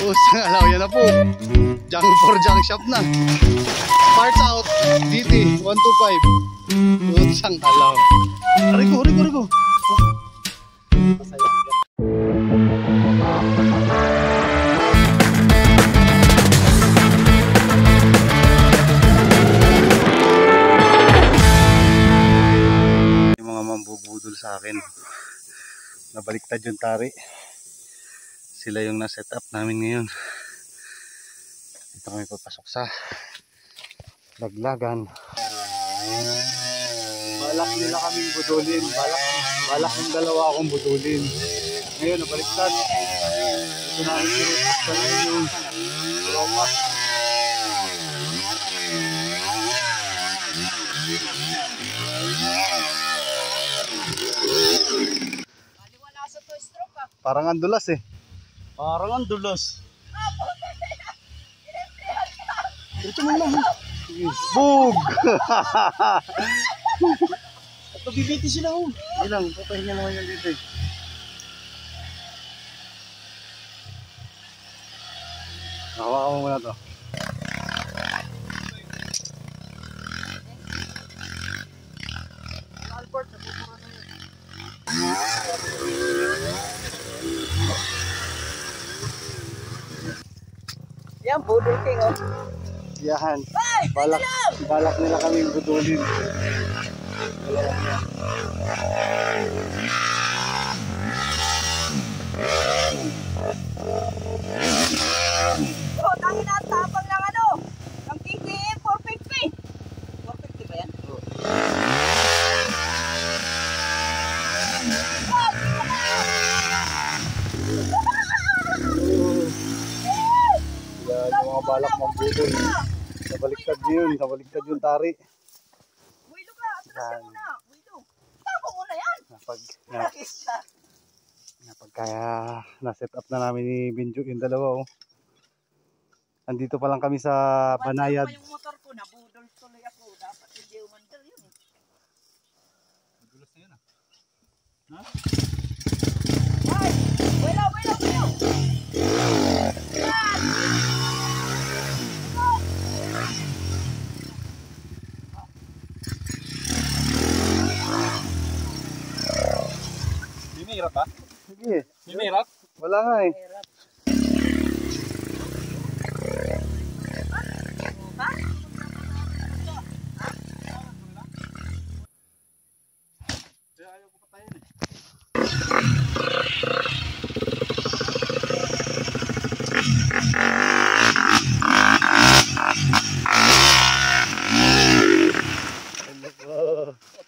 Pusang alaw, yan na po. Junk for junk shop na. Parts out, DT 125. Pusang alaw. Rico. Masaya. Yung mga mambubudol sa akin, nabaliktad yung tari. Sila yung na-set up namin ngayon. Dito kami papasok sa laglagan. Balak nila kaming budulin. Balak ng dalawa akong budulin. Ngayon nabaliktad. Ito namin sinutok sa yung tropa. Parang ang dulas eh. Parang ang dulas. Ito mo lang. Bug! Ito bibiti sila oh. Ilang, papahinga naman yan dito eh. Hawakan mo muna to. Albert, napupura na yun. Yan, budol king oh. Yan. Balak nila kaming budulin. Oh, tangin na tapang ng ano. Ng KTM 450. 450 ba yan? Yan yung mga balak mambudol. Nabaliktad yung tari. Wilo ka, atras ka muna. Wilo. Tapo muna yan. Kaya na-set up na namin ni Benjo yung dalawa oh. Andito pa lang kami sa Banayad. Yung motor ko, nabudol tuloy ako. Dapat hindi umandal yun eh. Madulas na yun ah. Ha? Ay! Wilo! Hirap ba? Sige. May hirap? Wala nga eh. Ayaw ko patayin eh.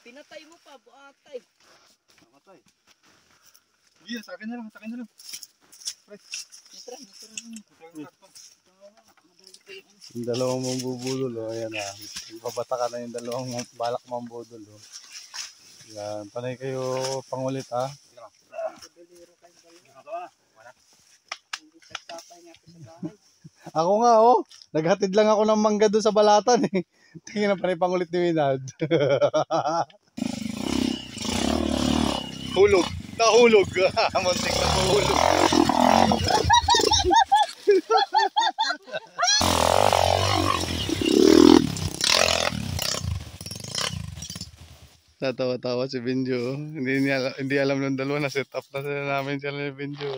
Pinatay mo pa, buatay. Namatay. Iya, sa akin na lang. Yung dalawang mambubudol, oh, ayan na. Babata ka na yung dalawang balak mambudol. Oh. Yan, panay kayo pangulit ha. Ako nga oh, naghatid lang ako ng mangga doon sa balatan eh. Tingin na panay pangulit ni Minad. Hulog. Nahulog. Muntik na mahulog. Tatawa-tawa si Benjo. Hindi alam ng dalawa na set up na sila namin sila ni Benjo.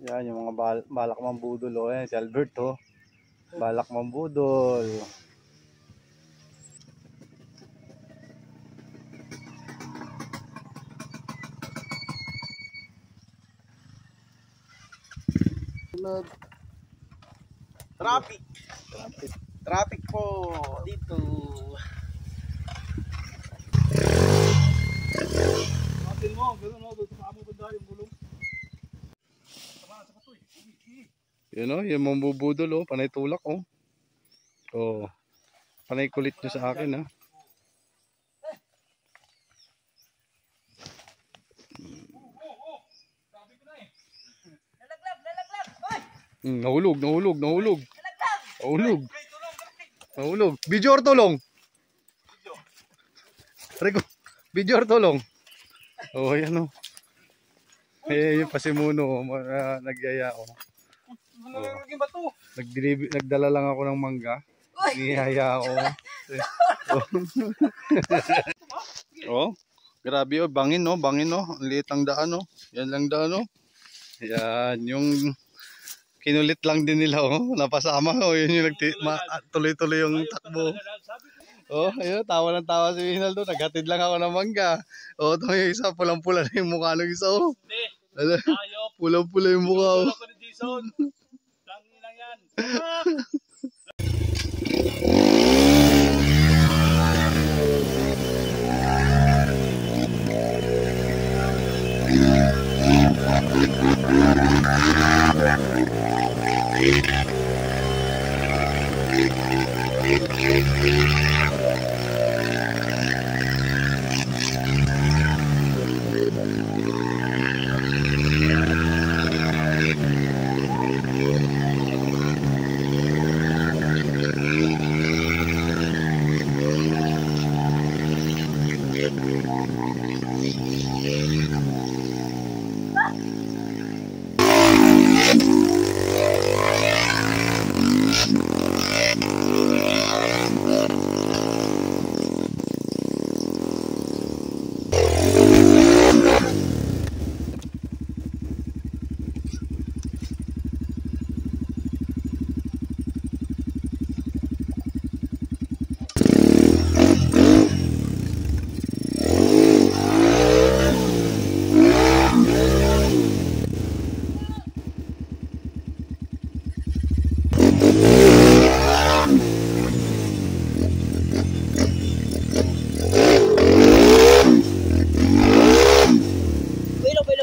Yan yung mga balak mambudol oh. Yan si Albert oh. Balak mambudol. Traffic po dito. Atin mo, gano'n no, doon sa amo banda yung gulong. Yun o, yung mambubudol o, panay tulak o. O, panay kulit nyo sa akin ha. Nahulog. Video or tulong? Rico, video or tulong? Oh, ayan o. Eh, yung pasimuno, nagyaya ako. Nagdala lang ako ng mangga. Niyaya ako. Oh, grabe oh, bangin no, bangin no. Ang liit ang daan no. Yan lang daan no. Yan, yung kinulit lang din nila oh, napasama oh, yun yung tuloy-tuloy yung takbo. Oh, ayun, tawa ng tawa si Winaldo, naghatid lang ako ng mangga. Oh, ito yung isa, pulang-pula na yung mukha ng isa oh. Pulang-pula yung mukha oh.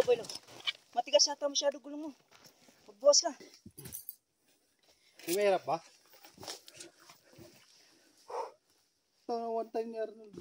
Boylo. Matigas yata masyado gulong mo. Magbuwas ka. May mahirap ba? Ito na one time ni Arnold.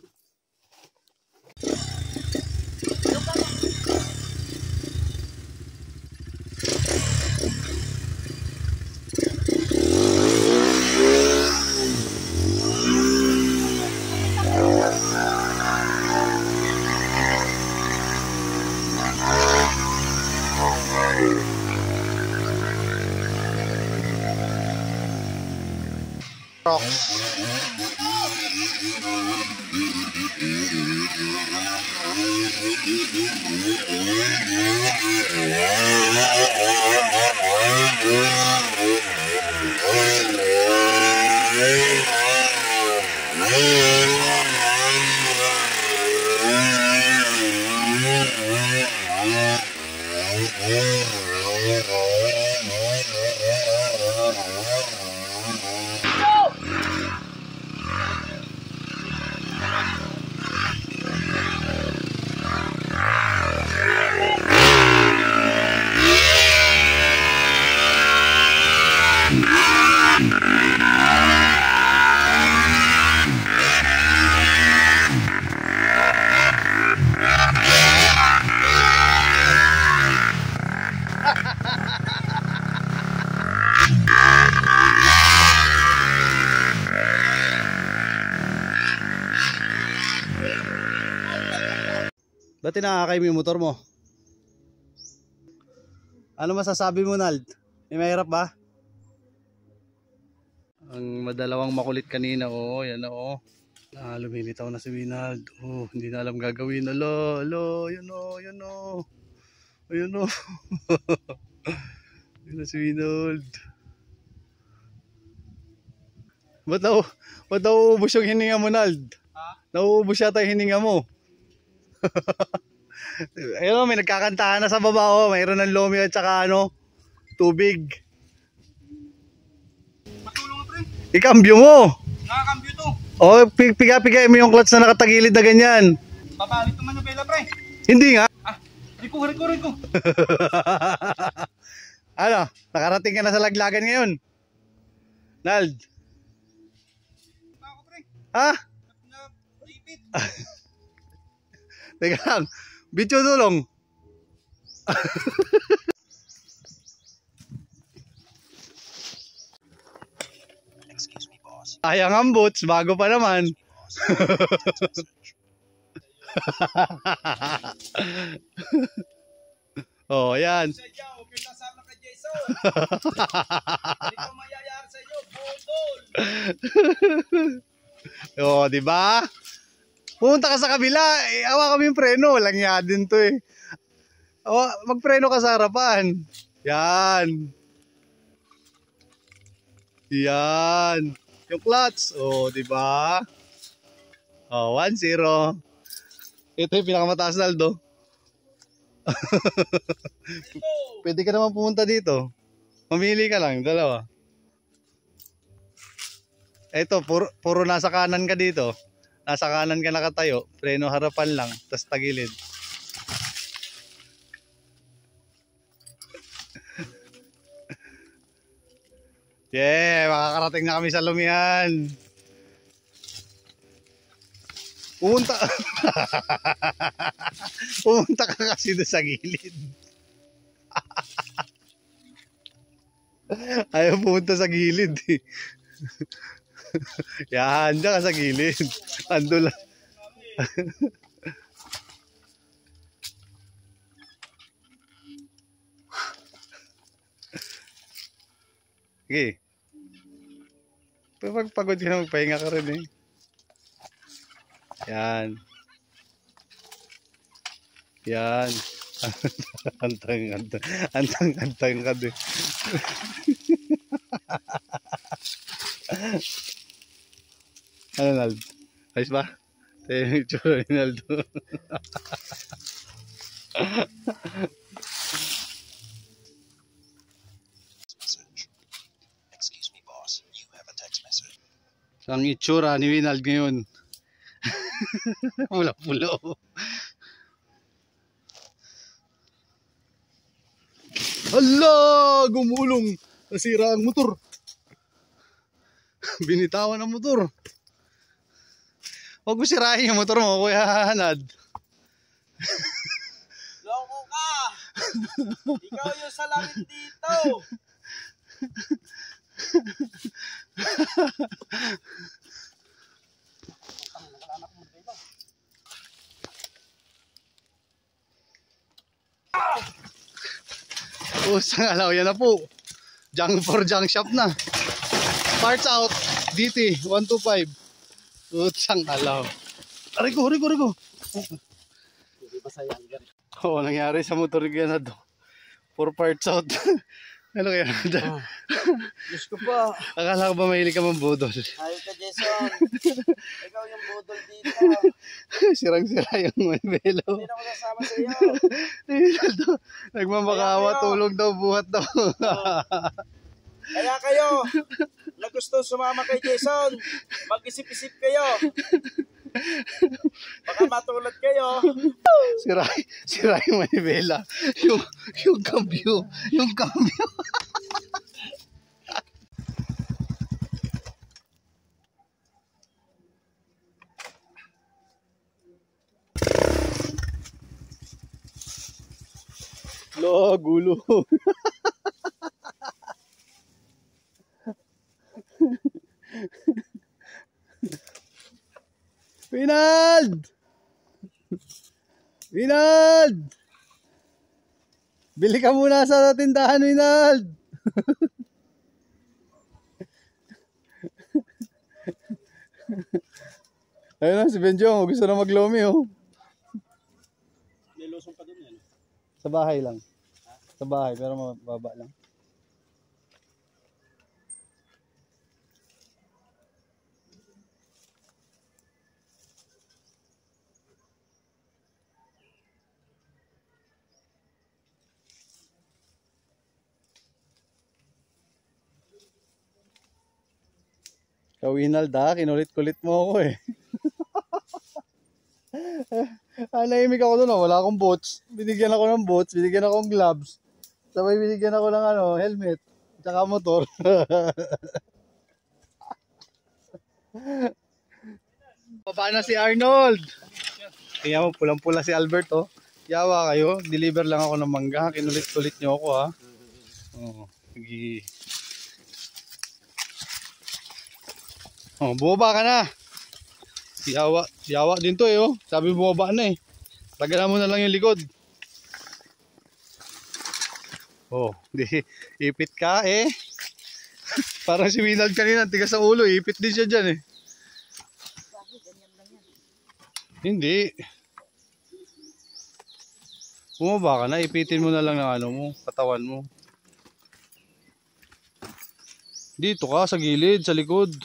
Dati nakakay mo yung motor mo. Ano masasabi mo, Nald? May mahirap ba? Ang madalawang makulit kanina, oh, yan oh. Lumilitaw na si Winald. Oh, hindi na alam gagawin. Alo, yun oh, yun oh. Ayun oh. Yun na si Winald. Ba't nauubos yung hininga mo, Nald? Ha? Nauubos yata yung hininga mo. Ayun, may nagkakantahan na sa baba oh. Mayroon ng lomi at saka ano, tubig. Matulong mo, pre. Ikambyo mo. Nakakambyo to. Oh, piga-pigay mo yung clutch na nakatagilid na ganyan. Papalit naman yung bela, pre. Hindi nga. Ah, riko. Ano, nakarating ka na sa laglagan ngayon? Nald. Ako, pre. Ha? Naipit. Teka lang. Bityo tulong. Excuse me, boss. Sayang ang boots, bago pa naman. Oh, yan. Sa inyo, okay na sana kay Jason. Hindi ko mayayari sa inyo, budol. Oh, di ba? Pumunta ka sa kabila, awa kami yung preno, walang yan din to eh. Magpreno ka sa harapan. Yan. Yan. Yung clutch, oh, di ba? Oh, 1-0. Ito yung pinakamataas na Aldo. Pwede ka naman pumunta dito. Mamili ka lang, dalawa. Ito, puro nasa kanan ka dito. Nasa kanan ka nakatayo. Preno harapan lang, tas tagilid. Yeah, makakarating na kami sa Lumihan. Pumunta. Pumunta ka kasi doon sa gilid. Ayaw pumunta sa gilid eh. Yan, dyan ka sa gilid. Ando lang. Sige. Pag pagod ka na, magpahinga ka rin eh. Yan. Yan. Antang ka din. Ano, Naldo? Ayos ba? Ito yung itsura ni Naldo. Excuse me, boss. You have a text message. Ang itsura ni Winald ngayon. Pula-pulo. Hala! Gumulong! Nasira ang motor. Binitawan ang motor. Huwag mo sirahin yung motor mo, Kuya Hanad. Loko ka! Ikaw yung salamin dito! Usang alaw, yan na po. Junk for junk shop na. Parts out, DT 125. Usang alaw. Riko. Oo, nangyari sa motor yan na do. For parts out. Ano kaya? Diyos ko pa. Akala ko ba mahilig ka mambudol? Ayaw ka, Jason. Ikaw yung budol dito. Sirang-sira yung manbelo. Hindi na ako nasama sa iyo. Nagmamakawa, tulog daw, buhat daw. Kaya kayo, na gusto sumama kay Jason, mag-isip-isip kayo. Baka matulad kayo. Sira yung manibela. Yung cambio. Lo, gulo. Winald! Bili ka muna sa tindahan, Winald! Ayun na, si Benjong, gusto na maglomi, oh. May lusong pa dun yan. Sa bahay lang. Sa bahay, pero mababa lang. Kawinald ha, kinulit-kulit mo ako eh. Nahimik ako doon, wala akong boots. Binigyan ako ng boots, binigyan ako ng gloves. Sabay binigyan ako ng helmet, tsaka motor. Baba na si Arnold. Kaya mo, pulang-pula si Albert, oh. Yawa kayo, deliver lang ako ng mangga. Kinulit-kulit nyo ako, ha. Oh, sige. Oh, bumaba ka na. Yawa din to eh, oh. Sabi bumaba na eh. Tagalan mo na lang yung likod. Oh, di ipit ka eh. Parang si Winald kanina, tigas sa ulo, ipit din siya dyan eh. Hindi. Bumaba ka na, ipitin mo na lang ng ano mo, katawan mo. Dito ka, sa gilid, sa likod.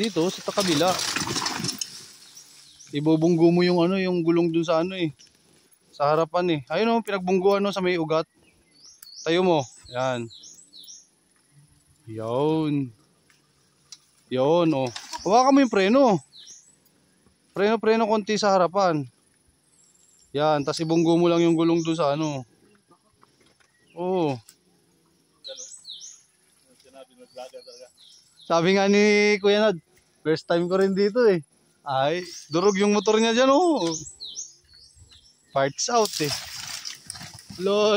Dito, sa kabila. Ibubunggo mo yung ano, yung gulong dun sa ano eh. Sa harapan eh. Ayun o, pinagbungguan no, sa may ugat. Tayo mo. Yan. Yun. Yun o. Hawakan mo yung preno. Preno konti sa harapan. Yan, tas ibunggo mo lang yung gulong dun sa ano. Oo. Sabi nga ni Kuya Nad, first time ko rin dito eh. Ay, durog yung motor niya dyan oh. Parts out eh. Lo.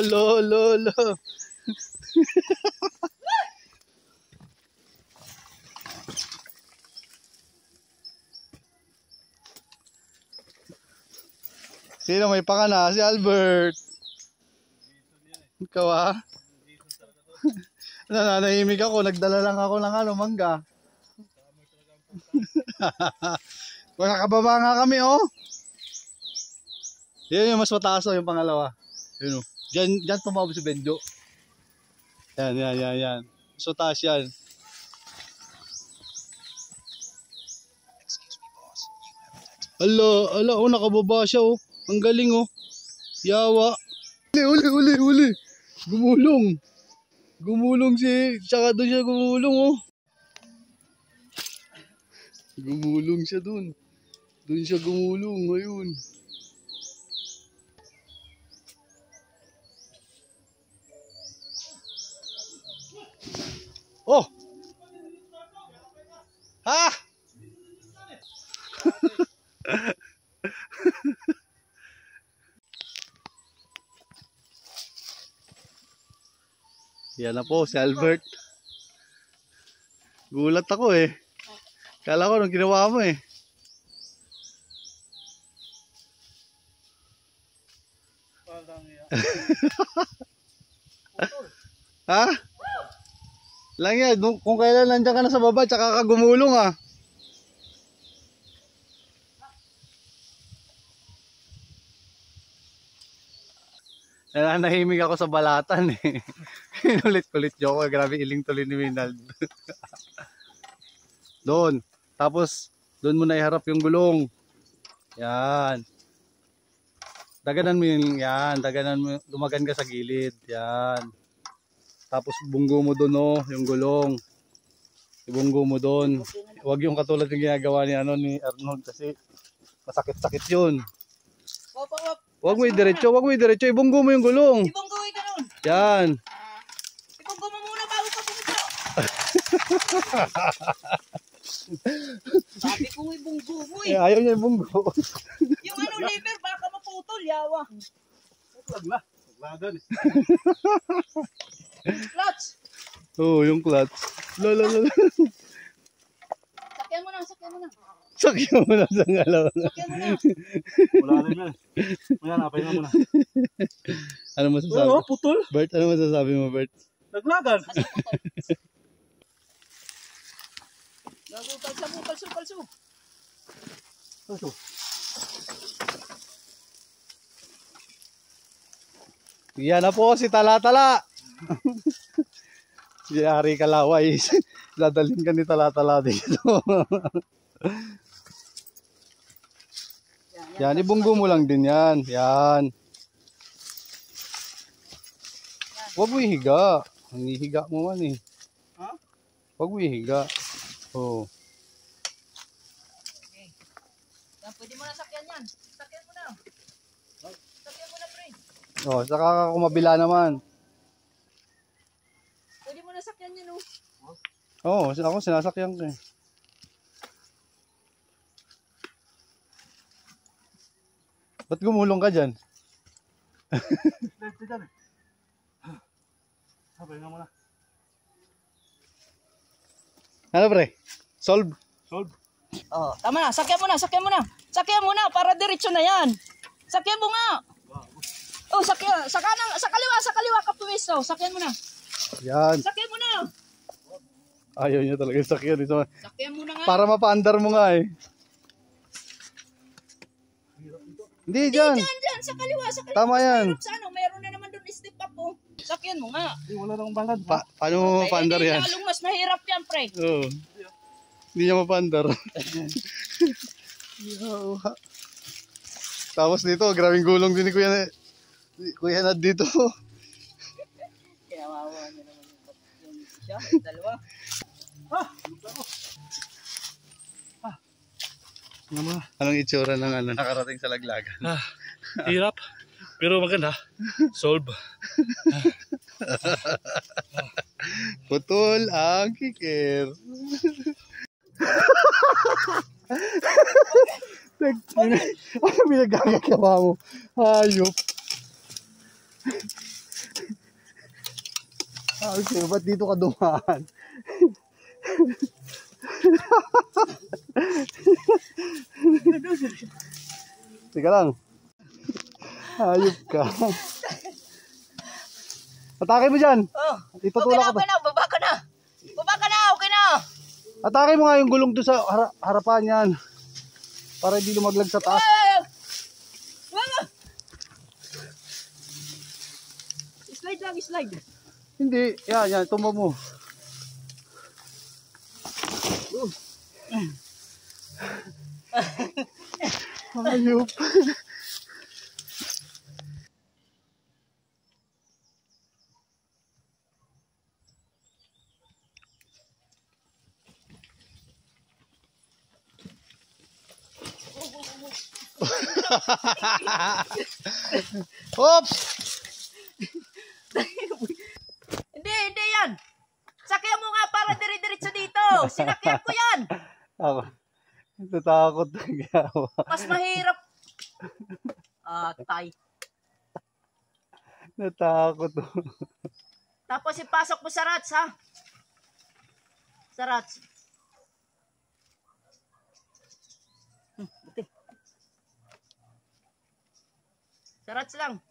Sino may pakana? Si Albert. Ikaw ah. Nananahimik ako, nagdala lang ako ng ano, mangga. Nakakababa nga kami oh. Yan yung mas mataas oh, yung pangalawa. Yun oh. Diyan tumawag si Benjo. Yan. Mas mataas yan. Ala, oh, nakababa siya oh. Ang galing oh. Yawa. Uli. Gumulong tsaka doon siya gumulong oh. Gumulong siya doon. Doon siya gumulong, ayun. Oh! Ha? Yan na po, si Albert. Gulat ako eh. Kala ko nung ginawa mo eh. Ha? Lang yan, kung kailan nandiyan ka na sa baba, tsaka ka gumulong ah. Nanahimik ako sa balatan eh. Kulit-kulit joke, grabe iling tuloy ni Winald. Doon. Tapos, doon mo na iharap yung gulong. Yan. Daganan mo yun. Yan. Daganan mo. Lumagan ka sa gilid. Yan. Tapos, bunggo mo doon oh, yung gulong. Ibunggo mo doon. Huwag yung katulad yung ginagawa ni Arnold kasi masakit-sakit yun. Huwag mo i-diretso. Ibunggo mo yung gulong. Ibunggo ka nun. Yan. Ibunggo mo muna bago ka bumito. Sabi ko ibunggo mo eh. Ayaw niya ibunggo. Yung ano lever baka maputol, yawa. Huwag na. Huglagan eh. Clutch. Oo, yung clutch. Lala. Sakyan mo na. Sakyan mo na sa ngalaw. Sakyan mo na. Wala rin yan. Ayan, apay na muna. Ano masasabi? Oo, putol. Bert, ano masasabi mo, Bert? Naglagan. Kalso. Yan na po si Tala-Tala. Si Ari Kalaway. Dadalhin ka ni Tala-Tala dito. Yan, ibunggo mo lang din yan. Yan. Huwag mo ihiga. Ang ihiga mo man eh. Ha? Huwag mo ihiga. Oo. Okay. Yan, pwede mo na sakyan yan. Sakyan mo na. Sakyan mo na, pre. Oh, saka kumabila naman. Pwede mo na sakyan yan, oh. Oo, ako sinasakyan ko eh. Ba't gumulong ka dyan? Left dyan eh. Apay na muna. Ano pre? Solve? Oh, tama na. Sakyan mo na. Sakyan mo na para diretso na yan. Sakyan mo nga. Oh, sakyan. Sa kanan, sa kaliwa ka puwesto. Sakyan mo na. Yan. Sakyan mo na. Ayaw niya talaga yung sakyan. Sakyan mo na nga. Para mapaandar mo nga eh. Hindi, dyan. Diyan, sa kaliwa. Tama yan. Sa ano, mayroon na naman doon step up po. Sakyan mo nga. Wala nang balad. Paano mo mapaandar yan? Lalong mas mahirap yan, pre. Oo. Hindi niya mapaandar. Tapos dito, grabing gulong din ni Kuya Nad dito. Kaya wawa niya naman yung siya, dalawa. Anong itsura ng nakarating sa laglagan? Hirap. Pero maganda. Solve. Putol ang kikir. Ano pinagkakagawa mo? Hayop. Okay, ba't dito ka dumaan? Teka lang. Hayop ka. Atake mo dyan. Oh, Ipatulak ka ba? baba ka na. Baba ka na, okay na. Atake mo nga yung gulong doon sa harapan yan. Para hindi lumaglag sa taas. Slide lang, slide. Hindi. Yan. Tumba mo. Hayop. Oops! Hindi yan. Sakyan mo nga para dire-diretso dito. Sinakyan ko yan. Ako. Natatakot na gawa. Mas mahirap. Tay. Natakot. Tapos ipasok mo sa rats, ha? Sa rats. Buti. Sa rats lang.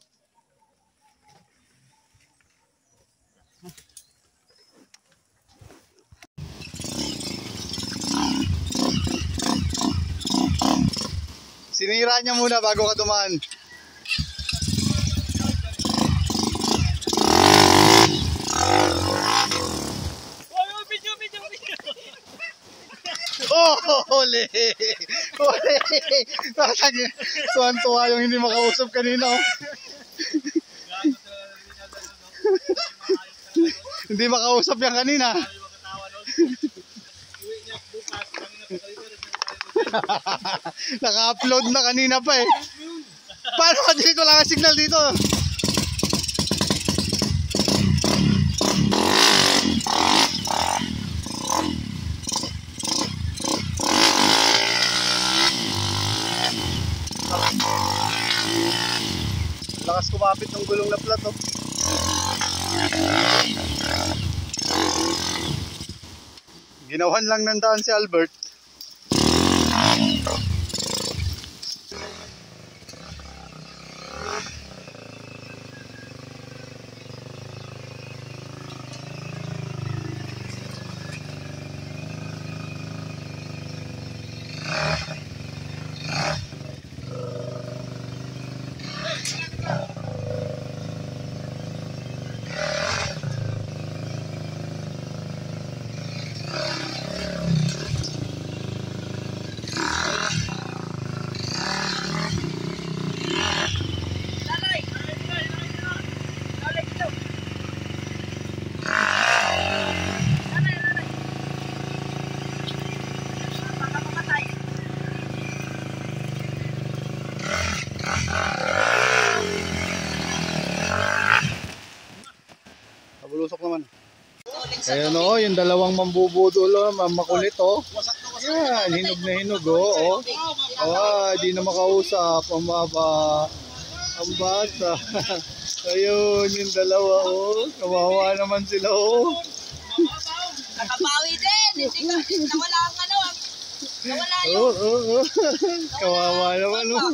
Sinira niya muna bago ka dumaan. Oh, huli! Huli! Tuwan-tuwa yung hindi makausap kanina. Oh. Hindi makausap yan kanina. Naka-upload na kanina pa eh. Paano ka dito? Wala ka signal dito. Lakas kumapit ng gulong na plat, oh. Ginawan lang ng daan si Albert. Mabulusok naman. Ayan o, yung dalawang mambubudol o, makulit o. Yan, hinog na hinog o. Di na makausap. Ang baba. Ang bata. Ayun, yung dalawa o. Kawawa naman sila o. Nakabawi din. Hindi nawala ang ano. Nawala yung... Kawawa naman o.